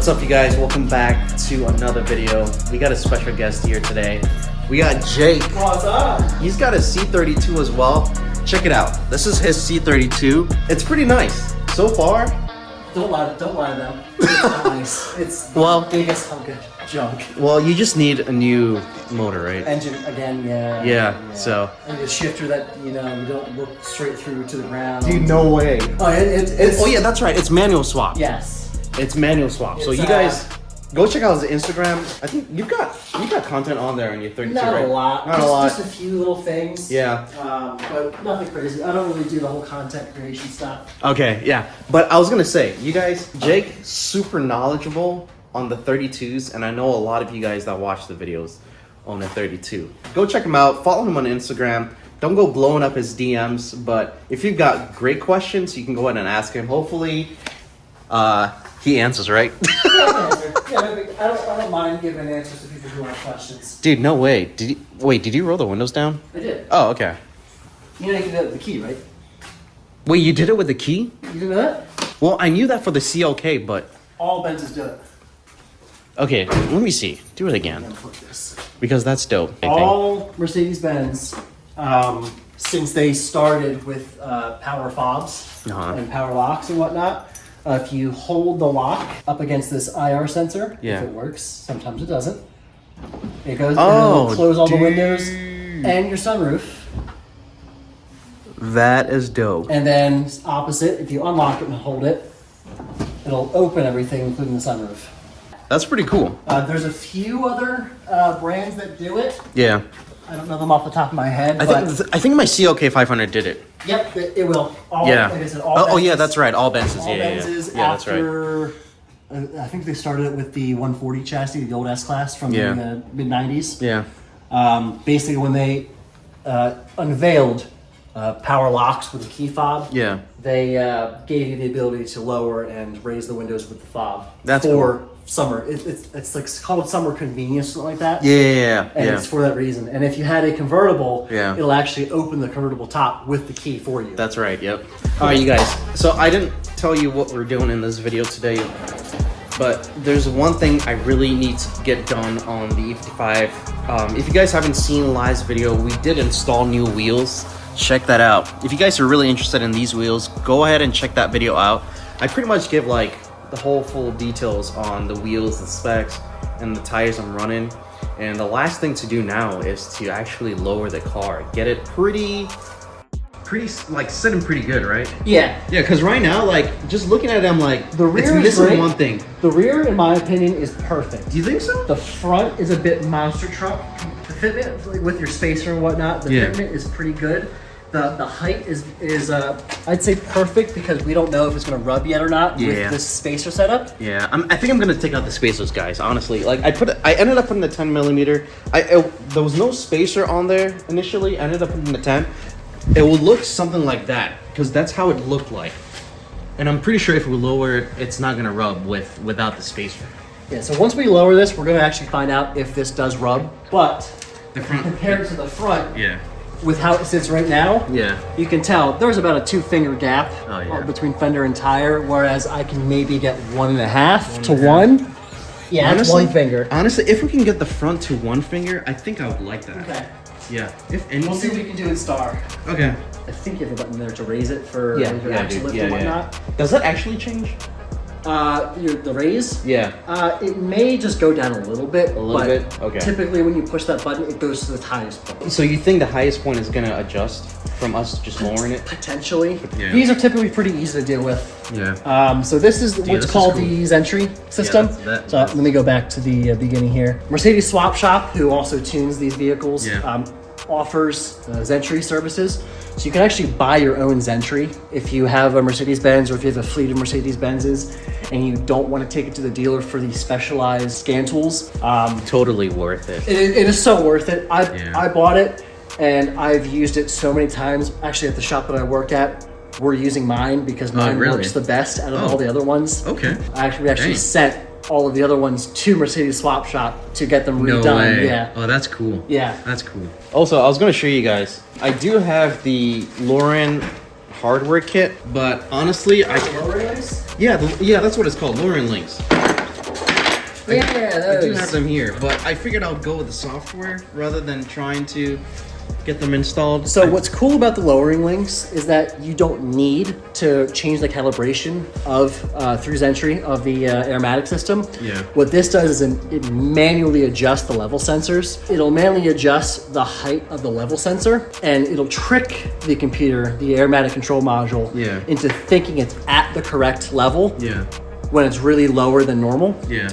What's up, you guys? Welcome back to another video. We got a special guest here today. We got Jake. What's up? He's got a C32 as well. Check it out. This is his C32. It's pretty nice so far. Don't lie to them. It's not nice. It's the biggest hunk of junk. Well, you just need a new motor, right? Engine again, yeah. Yeah. So. And the shifter that you don't look straight through to the ground. Dude, no way. Oh, it's yeah, that's right. It's manual swap. Yes. It's manual swap. So you guys go check out his Instagram. I think you've got content on there on your 32, not right? a lot. Not a lot. Just a few little things. Yeah. But nothing crazy. I don't really do the whole content creation stuff. Okay, yeah. But I was gonna say, you guys, Jake, super knowledgeable on the 32s, and I know a lot of you guys that watch the videos own a 32. Go check him out. Follow him on Instagram. Don't go blowing up his DMs, but if you've got great questions, you can go ahead and ask him. Hopefully, he answers, right? Yeah, I don't mind giving answers to people who have questions. Dude, no way. Did you roll the windows down? I did. Oh, okay. You know you can do that with the key, right? Wait, you did it with the key? You do that? Well, I knew that for the CLK, but... All Benzes do it. Okay, let me see. Do it again. Because that's dope. All Mercedes-Benz, since they started with power fobs and power locks and whatnot, if you hold the lock up against this IR sensor, if it works, sometimes it doesn't. It goes, it'll close all the windows and your sunroof. That is dope. And then opposite, if you unlock it and hold it, it'll open everything, including the sunroof. That's pretty cool. There's a few other brands that do it. Yeah. I don't know them off the top of my head. I think my CLK 500 did it. Yep, it will. Like I said, yeah, that's right. All Benzes. All Benzes that's right. after, I think they started it with the 140 chassis, the old S-Class from the mid-90s. Yeah. Basically, when they unveiled power locks with a key fob, they gave you the ability to lower and raise the windows with the fob. That's for cool. Summer. It's like called summer convenience, something like that. And it's for that reason. And if you had a convertible, Yeah. it'll actually open the convertible top with the key for you. That's right, yep. All right, you guys. So I didn't tell you what we're doing in this video today, but there's one thing I really need to get done on the E55. If you guys haven't seen last video, we did install new wheels. Check that out. If you guys are really interested in these wheels, go ahead and check that video out. I pretty much give like the whole full details on the wheels, the specs, and the tires I'm running. And the last thing to do now is to actually lower the car. Get it pretty like sitting pretty good, right? Yeah. Yeah, because right now, like, just looking at it, I'm like, The rear it's is missing great. one thing. The rear, in my opinion, is perfect. Do you think so? The front is a bit monster truck. The fitment, like, with your spacer and whatnot, the fitment is pretty good. The height is I'd say perfect because we don't know if it's gonna rub yet or not with this spacer setup. Yeah, I think I'm gonna take out the spacers, guys. Honestly, like I ended up putting the 10 millimeter. There was no spacer on there initially. I ended up putting the 10. It will look something like that because that's how it looked like. And I'm pretty sure if we lower it, it's not gonna rub without the spacer. Yeah. So once we lower this, we're gonna actually find out if this does rub. But The front, compared to the front, yeah. with how it sits right now, you can tell there's about a 2-finger gap between fender and tire, whereas I can maybe get 1.5 to 1. Yeah, honestly, that's 1 finger. Honestly, if we can get the front to 1 finger, I think I would like that. Okay. Yeah. If anything, We'll see what we can do in Star. Okay. I think you have a button there to raise it for your axle lift and whatnot. Does that actually change? The raise? Yeah. It may just go down a little bit. Okay. Typically, when you push that button, it goes to the highest point. So you think the highest point is gonna adjust from us just lowering it? Potentially. Yeah. These are typically pretty easy to deal with. Yeah. So this is what's called the Zentry system. So let me go back to the beginning here. Mercedes Swap Shop, who also tunes these vehicles, offers Zentry services. So you can actually buy your own Zentry if you have a Mercedes-Benz or if you have a fleet of Mercedes-Benzes and you don't want to take it to the dealer for these specialized scan tools. Totally worth it. It is so worth it. I bought it and I've used it so many times. Actually, at the shop that I work at, we're using mine because mine works the best out of all the other ones. Okay. We actually sent all of the other ones to Mercedes Swap Shop to get them redone. No way. Yeah. Oh, that's cool. Yeah. That's cool. Also, I was going to show you guys. I do have the Lauren hardware kit, but honestly, Lowering links? yeah, that's what it's called, lowering links. I do have them here, but I figured I'll go with the software rather than trying to get them installed. So what's cool about the lowering links is that you don't need to change the calibration of through Zentry of the airmatic system. Yeah. What this does is it manually adjusts the level sensors. It'll manually adjust the height of the level sensor, and it'll trick the computer, the airmatic control module, into thinking it's at the correct level. Yeah. When it's really lower than normal. Yeah.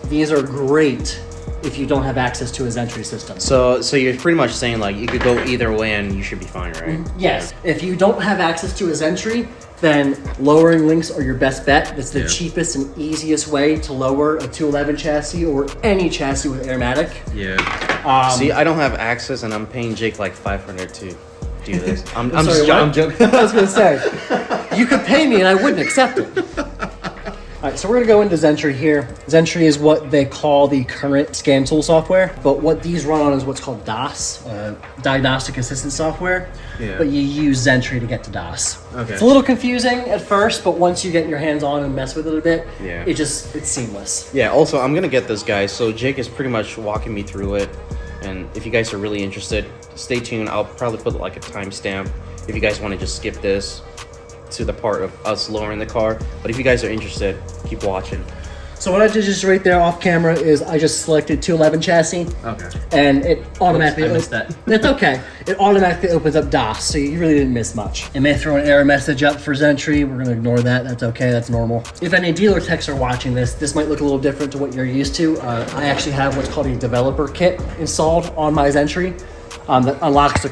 These are great if you don't have access to a Zentry system. So you're pretty much saying like you could go either way and you should be fine, right? Yes. If you don't have access to a Zentry, then lowering links are your best bet. That's the cheapest and easiest way to lower a 211 chassis or any chassis with airmatic. Yeah. See, I don't have access and I'm paying Jake like $500 to do this. I'm joking. I was gonna say, you could pay me and I wouldn't accept it. All right, so we're gonna go into Zentry here. Zentry is what they call the current scan tool software, but what these run on is what's called DOS, Diagnostic Assistance Software, but you use Zentry to get to DOS. Okay. It's a little confusing at first, but once you get your hands on and mess with it a bit, it's seamless. Yeah, also, I'm gonna get this, guys. So Jake is pretty much walking me through it, and if you guys are really interested, stay tuned. I'll probably put like a timestamp if you guys want to just skip this to the part of us lowering the car. But if you guys are interested, keep watching. So what I did just right there off camera is I just selected 211 chassis. Okay. And it automatically... Oops, I missed that. It's okay. It automatically opens up DOS, so you really didn't miss much. It may throw an error message up for Zentry. We're going to ignore that. That's okay. That's normal. If any dealer techs are watching this might look a little different to what you're used to. I actually have what's called a developer kit installed on my Zentry that unlocks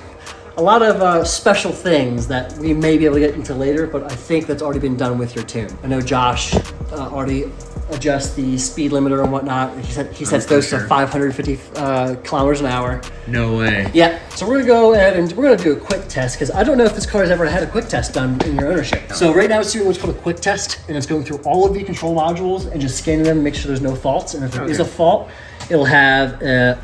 a lot of special things that we may be able to get into later, but I think that's already been done with your tune. I know Josh already adjusts the speed limiter and whatnot. He sets those to 550 kilometers an hour. No way. Yeah. So we're gonna go ahead and we're gonna do a quick test because I don't know if this car has ever had a quick test done in your ownership. So right now it's doing what's called a quick test, and it's going through all of the control modules and just scanning them, make sure there's no faults. And if there is a fault, it'll have a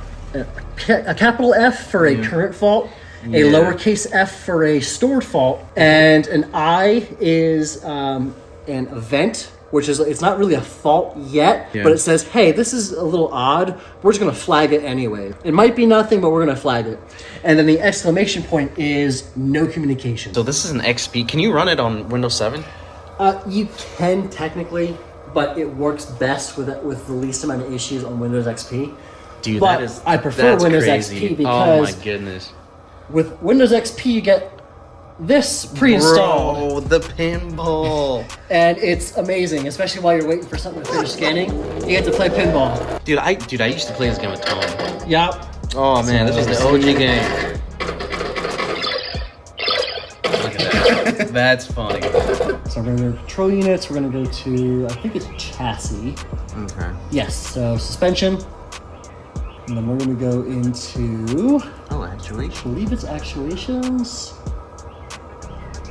capital F for a current fault, a lowercase f for a stored fault, and an I is an event, which is, it's not really a fault yet, but it says, hey, this is a little odd. We're just going to flag it anyway. It might be nothing, but we're going to flag it. And then the exclamation point is no communication. So this is an XP. Can you run it on Windows 7? You can technically, but it works best with the least amount of issues on Windows XP. Dude, but I prefer Windows crazy. XP because oh my goodness. With Windows XP you get this pre-installed. Bro, the pinball. And it's amazing, especially while you're waiting for something to finish scanning. You get to play pinball. Dude, I used to play this game with Tom. Yep. Oh man, this was the OG game. Look at that. That's funny. So we're going to go to control units. We're going to go to, I think it's chassis. Okay. Yes, so suspension. And then we're going to go into... Oh, actuation. I believe it's actuations.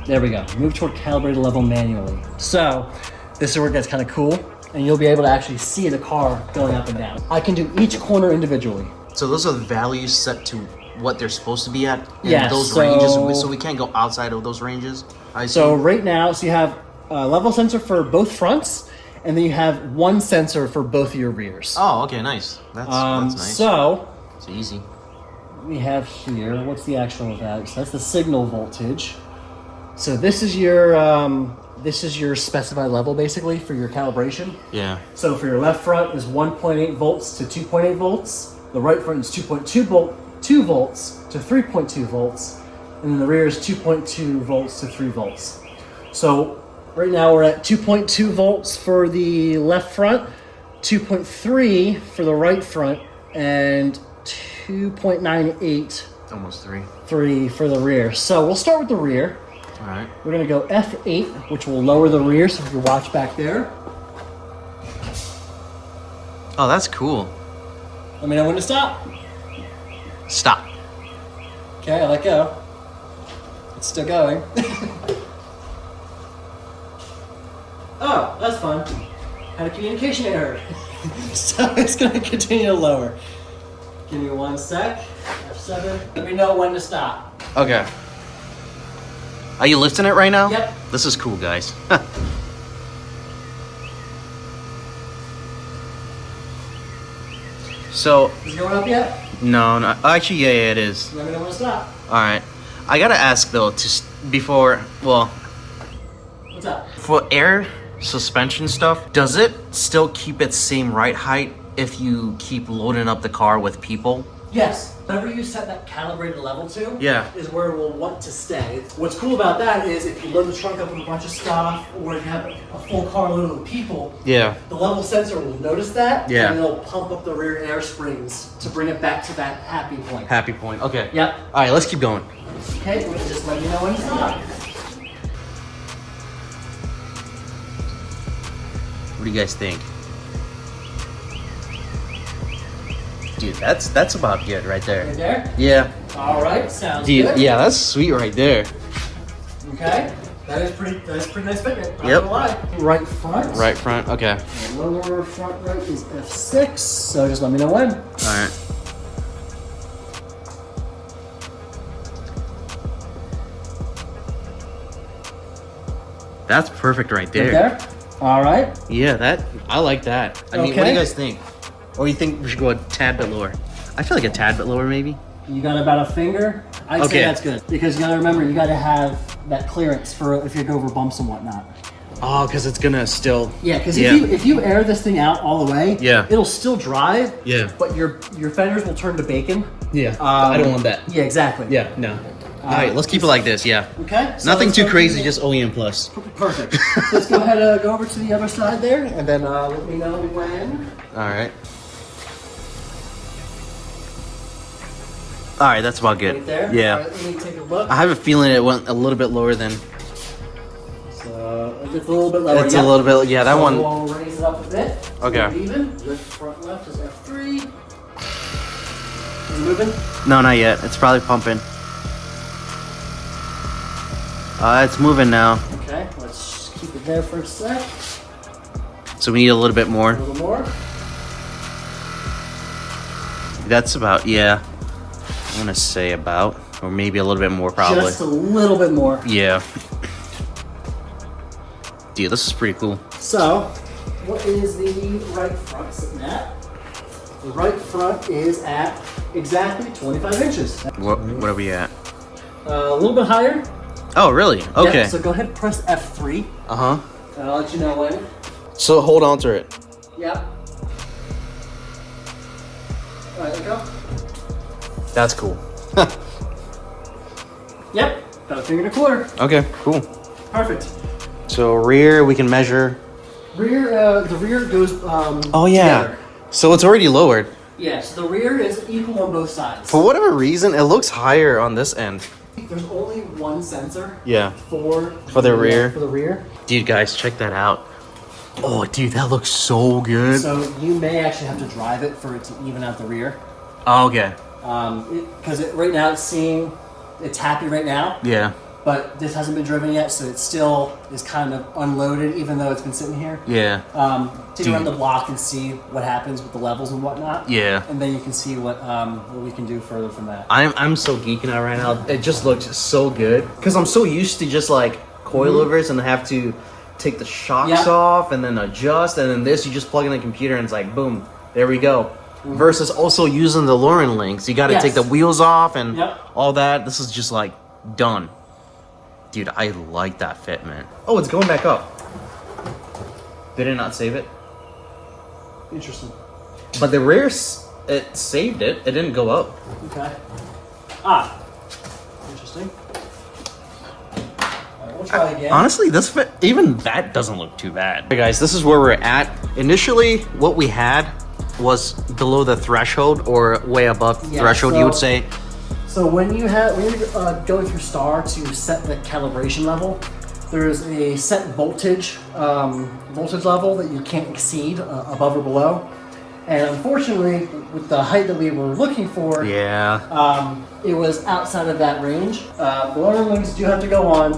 There we go. Move toward calibrated level manually. So this is where it gets kind of cool, and you'll be able to actually see the car going up and down. I can do each corner individually. So those are the values set to what they're supposed to be at in those so, ranges, so we can't go outside of those ranges. So right now, so you have a level sensor for both fronts, and then you have one sensor for both of your rears. Oh, okay, nice. That's nice. So it's easy. We have here, what's the actual of that? So that's the signal voltage. So this is your specified level basically for your calibration. Yeah. So for your left front is 1.8 volts to 2.8 volts. The right front is 2.2 volts to 3.2 volts. And then the rear is 2.2 volts to 3 volts. So right now we're at 2.2 volts for the left front, 2.3 for the right front, and 2.98 almost 3 for the rear. So we'll start with the rear. All right. We're going to go F8, which will lower the rear, so if you watch back there. Oh, that's cool. Let me know when to stop. Stop. Okay, I let go. It's still going. Oh, that's fun. Had a communication error. So it's going to continue to lower. Give me 1 sec. F7. Let me know when to stop. Okay. Are you lifting it right now? Yep. This is cool, guys. So. Is it going up yet? No, no. Actually, yeah, it is. Let me know when to stop. All right. I gotta ask though, before, well. What's up? For air suspension stuff, does it still keep its same ride height if you keep loading up the car with people? Yes. Whatever you set that calibrated level to, yeah, is where it will want to stay. What's cool about that is if you load the trunk up with a bunch of stuff, or if you have a full car loaded with people, yeah, the level sensor will notice that, yeah, and it'll pump up the rear air springs to bring it back to that happy point. Happy point. Okay. Yep. All right, let's keep going. Okay, we'll just let you know when to stop. What do you guys think? Dude, that's about good right there. Right there? Yeah. All right, sounds Dude, good. yeah, that's sweet right there. Okay, that is pretty nice fitment. Yep. Right front. Right front. Okay. And lower front right is F6. So just let me know when. All right. That's perfect right there. Right there? All right. Yeah, I like that. I mean, what do you guys think? Or you think we should go a tad bit lower? I feel like a tad bit lower, maybe. You got about a finger. I'd say that's good because you got to remember you got to have that clearance for if you go over bumps and whatnot. Oh, because it's gonna still. Yeah, because if you air this thing out all the way, it'll still drive. Yeah. But your fenders will turn to bacon. Yeah. I don't want that. Yeah, exactly. Yeah. No. All right, let's keep it like this. Yeah. Okay. So nothing too crazy, just OEM plus. Perfect. So let's go ahead and go over to the other side there, and then let me know when. All right. All right, that's about good. Right there? Yeah. All right, let me take a look. I have a feeling it went a little bit lower than. So it's a little bit lower. It's a little bit, yeah. That so one. We'll raise it up a bit. Okay. Even. Lift front left is F3. Is it moving? No, not yet. It's probably pumping. It's moving now. Okay, let's keep it there for a sec. So we need a little bit more. A little more. That's about, yeah. I'm gonna say about, or maybe a little bit more probably. Just a little bit more. Yeah. Dude, this is pretty cool. So, what is the right front sitting at? The right front is at exactly 25 inches. What are we at? A little bit higher. Oh, really? Okay. Yep, so go ahead and press F3. Uh-huh. And I'll let you know when. So hold on to it. Yep. All right, let go. That's cool. Yep, about a finger and a quarter. Okay, cool. Perfect. So rear, we can measure. Rear, the rear goes oh, yeah. together. So it's already lowered. Yes, the rear is equal on both sides. For whatever reason, it looks higher on this end. There's only one sensor. Yeah. For the rear. For the rear. Dude, guys, check that out. Oh, dude, that looks so good. So you may actually have to drive it for it to even out the rear. Oh, okay. Because right now it's happy right now. Yeah. But this hasn't been driven yet, so it still is kind of unloaded, even though it's been sitting here. Yeah. Take around the block and see what happens with the levels and whatnot. Yeah. And then you can see what we can do further from that. I'm so geeking out right now. It just looks so good because I'm so used to just like coilovers and have to take the shocks off and then adjust, and then this you just plug in the computer and it's like boom, there we go. Versus also using the Lauren links, you got to take the wheels off and all that. This is just like done. Dude, I like that fit, man. Oh, it's going back up. Did it not save it? Interesting. But the rear, it saved it. It didn't go up. Okay. Interesting. All right, we'll try again. Honestly, this fit, even that doesn't look too bad. Hey guys, this is where we're at. Initially, what we had was below the threshold or way above threshold, you would say. So when you're going through star to set the calibration level, there's a set voltage level that you can't exceed above or below. And unfortunately, with the height that we were looking for, it was outside of that range. The lower links do have to go on,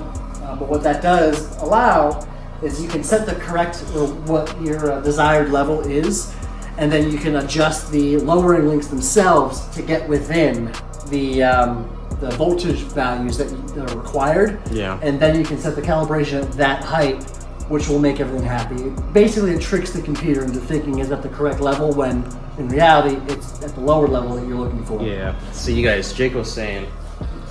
but what that does allow is you can set the correct, what your desired level is, and then you can adjust the lowering links themselves to get within the voltage values that are required. Yeah. And then you can set the calibration at that height which will make everything happy. Basically, it tricks the computer into thinking it's at the correct level when in reality it's at the lower level that you're looking for. Yeah. So you guys, Jake was saying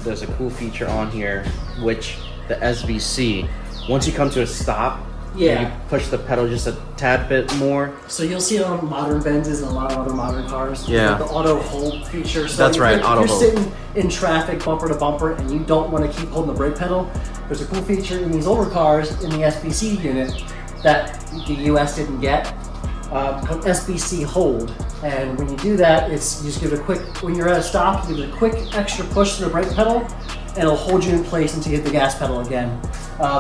there's a cool feature on here, which the SVC, once you come to a stop, yeah, you push the pedal just a tad bit more. So you'll see it on modern Benzes and a lot of other modern cars. Yeah. The auto hold feature. So that's right, auto hold. If you're sitting in traffic bumper to bumper and you don't want to keep holding the brake pedal, there's a cool feature in these older cars in the SBC unit that the US didn't get, called SBC hold. And when you do that, it's you just give it a quick, when you're at a stop, you give it a quick extra push to the brake pedal and it'll hold you in place until you hit the gas pedal again.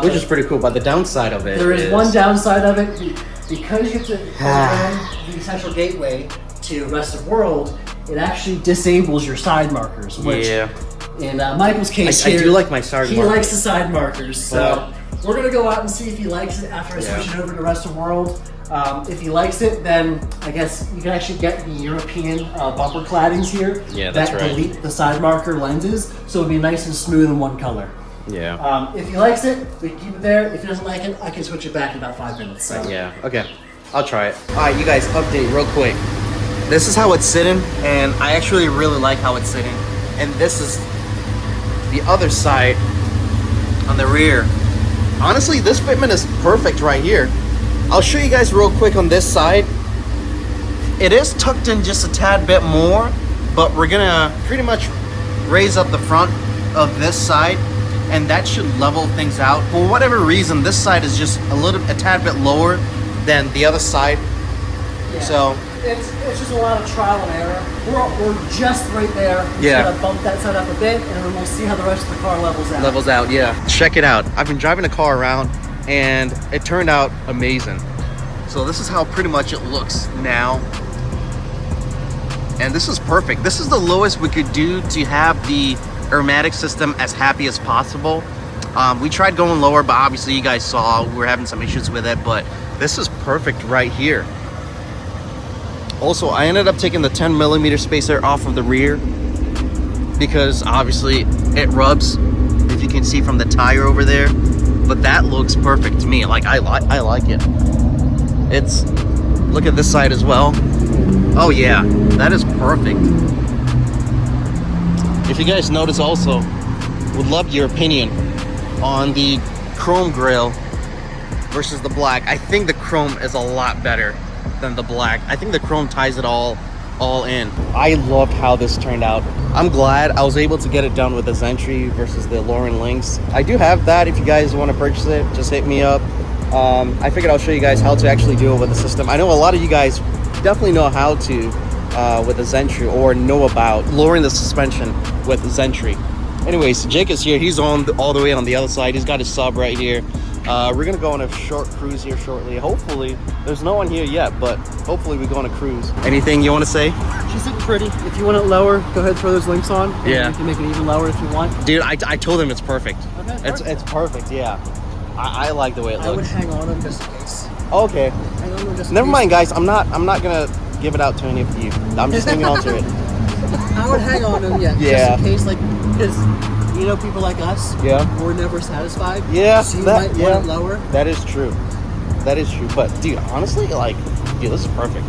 Which is pretty cool, but the downside of it there is one downside of it. Because you have to program the central gateway to rest of world, it actually disables your side markers, which in Michael's case I do like my side markers. He likes the side markers, so we're gonna go out and see if he likes it after I switch it over to rest of world. If he likes it, then I guess you can actually get the European bumper claddings here that delete the side marker lenses, so it'll be nice and smooth in one color. Yeah. If he likes it, we can keep it there. If he doesn't like it, I can switch it back in about 5 minutes. So. Yeah, okay. I'll try it. All right, you guys, update real quick. This is how it's sitting, and I actually really like how it's sitting. And this is the other side on the rear. Honestly, this fitment is perfect right here. I'll show you guys real quick on this side. It is tucked in just a tad bit more, but we're gonna pretty much raise up the front of this side, and that should level things out. For whatever reason, this side is just a tad bit lower than the other side. Yeah. So it's just a lot of trial and error. We're just right there. Yeah. Gonna bump that side up a bit, and then we'll see how the rest of the car levels out. Levels out, yeah. Check it out. I've been driving the car around, and it turned out amazing. So this is how pretty much it looks now. And this is perfect. This is the lowest we could do to have the airmatic system as happy as possible. We tried going lower, but obviously you guys saw we were having some issues with it, but this is perfect right here. Also, I ended up taking the 10mm spacer off of the rear because obviously it rubs, if you can see from the tire over there, but that looks perfect to me. Like I like it. It's, look at this side as well. Oh yeah, that is perfect. If you guys notice also, would love your opinion on the chrome grille versus the black. I think the chrome is a lot better than the black. I think the chrome ties it all in. I loved how this turned out. I'm glad I was able to get it done with the Zentry versus the Lauren Lynx. I do have that. If you guys want to purchase it, just hit me up. I figured I'll show you guys how to actually do it with the system. I know a lot of you guys definitely know how to with the Zentry, or know about lowering the suspension with the Zentry. Anyways, Jake is here. He's on all the way on the other side. He's got his sub right here. We're gonna go on a short cruise here shortly. Hopefully, there's no one here yet, but hopefully we go on a cruise. Anything you want to say? She's looking pretty. If you want it lower, go ahead and throw those links on. Yeah. You can make it even lower if you want. Dude, I told him it's perfect. Okay, it's perfect, yeah. I like the way it looks. I would hang on them just in case. Okay. Hang on them just in Never case. mind, guys. I'm not gonna give it out to any of you. I'm just hanging on to it. I would hang on them, just in case, like, because you know, people like us, we're never satisfied. Yeah, so you might want it lower. That is true. That is true. But dude, honestly, like, dude, this is perfect.